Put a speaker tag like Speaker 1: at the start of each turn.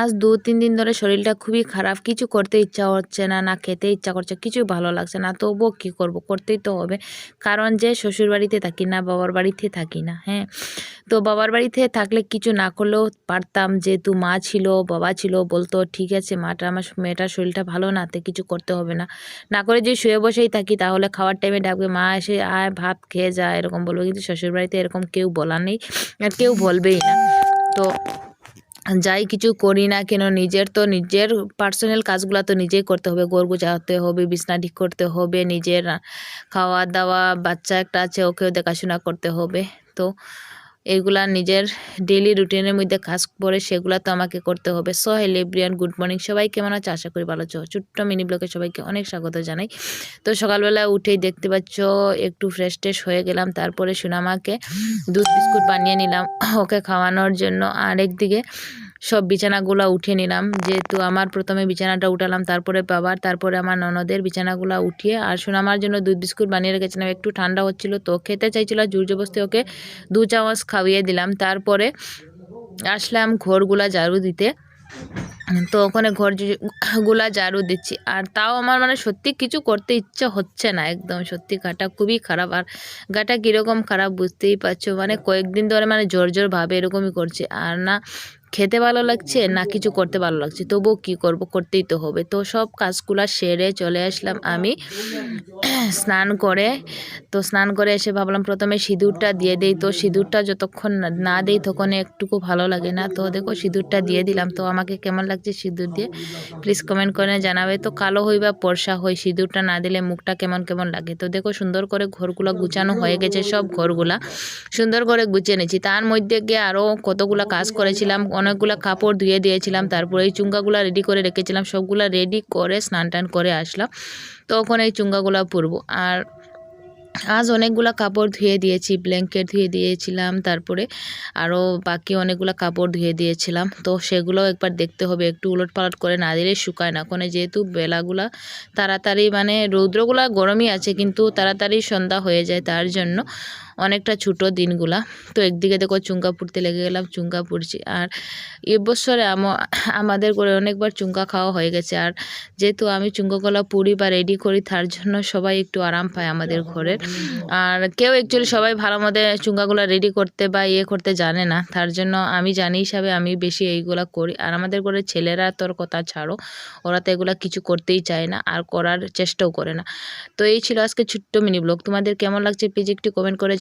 Speaker 1: আজ ২-৩ দিন ধরে শরীরটা খুবই খারাপ, কিছু করতে ইচ্ছা হচ্ছে না, না খেতে ইচ্ছা করছে, কিছুই ভালো লাগছে না। তবুও কী করব, করতেই তো হবে। কারণ যে শ্বশুরবাড়িতে থাকি না, বাবার বাড়িতে থাকি না, হ্যাঁ? তো বাবার বাড়িতে থাকলে কিছু না করলেও পারতাম, যেহেতু মা ছিল, বাবা ছিল, বলতো ঠিক আছে আমার মেয়েটার শরীরটা ভালো না, তো কিছু করতে হবে না। না করে যদি শুয়ে বসেই থাকি তাহলে খাওয়ার টাইমে ডাকবে, মা এসে আয় ভাত খেয়ে যা, এরকম বলবে। কিন্তু শ্বশুরবাড়িতে এরকম কেউ বলার নেই আর কেউ বলবেই না। তো যাই কিছু করি না কেন নিজের পার্সোনাল কাজগুলো তো নিজেই করতে হবে। ঘর গোছাতে হবে, বিছনা ঠিক করতে হবে, নিজের খাওয়া দাওয়া, বাচ্চা একটা আছে ওকেও দেখাশোনা করতে হবে। তো এইগুলা নিজের ডেইলি রুটিনের মধ্যে কাজ পড়ে, সেগুলো তো আমাকে করতে হবে। So hello everyone, good morning. সবাই কেমন আছে? আশা করি ভালো আছো। ছোট্ট মিনি ব্লগে সবাইকে অনেক স্বাগত জানাই। তো সকালবেলা উঠেই দেখতে পাচ্ছ একটু ফ্রেশ ট্রেশ হয়ে গেলাম, তারপরে সোনামাকে দুধ বিস্কুট বানিয়ে নিলাম ওকে খাওয়ানোর জন্য। আর একদিকে সব বিছানাগুলো উঠিয়ে নিলাম, যেহেতু আমার প্রথমে বিছানাটা উঠালাম, তারপরে বাবার, তারপরে আমার ননদের বিছানাগুলো উঠিয়ে আর সোনামার জন্য দুধ বিস্কুট বানিয়ে রেখেছিলাম। একটু ঠান্ডা হচ্ছিল তো খেতে চাইছিল, জোর জবরদস্তি ওকে 2 চামচ খাইয়ে দিলাম। তারপরে আসলাম ঘরগুলা ঝাড়ু দিতে। তো ওখানে গুলা ঝাড়ু দিচ্ছি, আর তাও আমার মানে সত্যি কিছু করতে ইচ্ছা হচ্ছে না একদম। সত্যি গাটা খুবই খারাপ। আর গাটা কীরকম খারাপ বুঝতেই পারছো, মানে কয়েকদিন ধরে মানে জ্বর ভাবে এরকমই করছে। আর না খেতে ভালো লাগছে, না কিছু করতে ভালো লাগছে। তবুও কী করব, করতেই তো হবে। তো সব কাজগুলা সেরে চলে আসলাম আমি স্নান করে। তো স্নান করে এসে ভাবলাম প্রথমে সিঁদুরটা দিয়ে দেই। তো সিঁদুরটা যতক্ষণ না দেই তখন একটুকু ভালো লাগে না। তো দেখো সিঁদুরটা দিয়ে দিলাম। তো আমাকে কেমন লাগছে সিঁদুর দিয়ে প্লিজ কমেন্ট করে জানাবে। তো কালো হই বা ফর্সা হই, সিঁদুরটা না দিলে মুখটা কেমন কেমন লাগে। তো দেখো সুন্দর করে ঘরগুলো গুছানো হয়ে গেছে, সব ঘরগুলা সুন্দর করে গুছিয়ে নিয়েছি। তার মধ্যে গিয়ে আরও কতগুলো কাজ করেছিলাম, অনেকগুলো কাপড় ধুয়ে দিয়েছিলাম, তারপরে এই চুঙ্গাগুলো রেডি করে রেখেছিলাম, সবগুলা রেডি করে স্নান টান করে আসলাম। তো ওখানে এই চুঙ্গাগুলো পরবো। আর আজ অনেকগুলো কাপড় ধুয়ে দিয়েছি, ব্ল্যাঙ্কেট ধুয়ে দিয়েছিলাম, তারপরে আরও বাকি অনেকগুলো কাপড় ধুয়ে দিয়েছিলাম। তো সেগুলোও একবার দেখতে হবে, একটু উলটপালট করে না দিলে শুকায় না। ওখানে যেহেতু বেলাগুলা তাড়াতাড়ি, মানে রৌদ্রগুলা গরমই আছে কিন্তু তাড়াতাড়ি সন্ধ্যা হয়ে যায়, তার জন্য অনেকটা ছোটো দিনগুলা। তো একদিকে দেখো চুঙ্গা পুড়তে লেগে গেলাম, চুঙ্গা পুড়ছি। আর এবছরে আমাদের করে অনেকবার চুঙ্গা খাওয়া হয়ে গেছে। আর যেহেতু আমি চুঙ্গাগুলা পুড়ি বা রেডি করি, তার জন্য সবাই একটু আরাম পায় আমাদের ঘরের। আর কেউ অ্যাকচুয়ালি সবাই ভালো মতো চুঙ্গাগুলা রেডি করতে বা করতে জানে না, তার জন্য আমি জানি হিসাবে আমি বেশি এইগুলা করি। আর আমাদের ঘরের ছেলেরা তোর কথা ছাড়ো, ওরা তো এগুলা কিছু করতেই চায় না আর করার চেষ্টাও করে না। তো এই ছিল আজকে ছোট্ট মিনি ব্লগ। তোমাদের কেমন লাগছে প্লিজ একটু কমেন্ট করে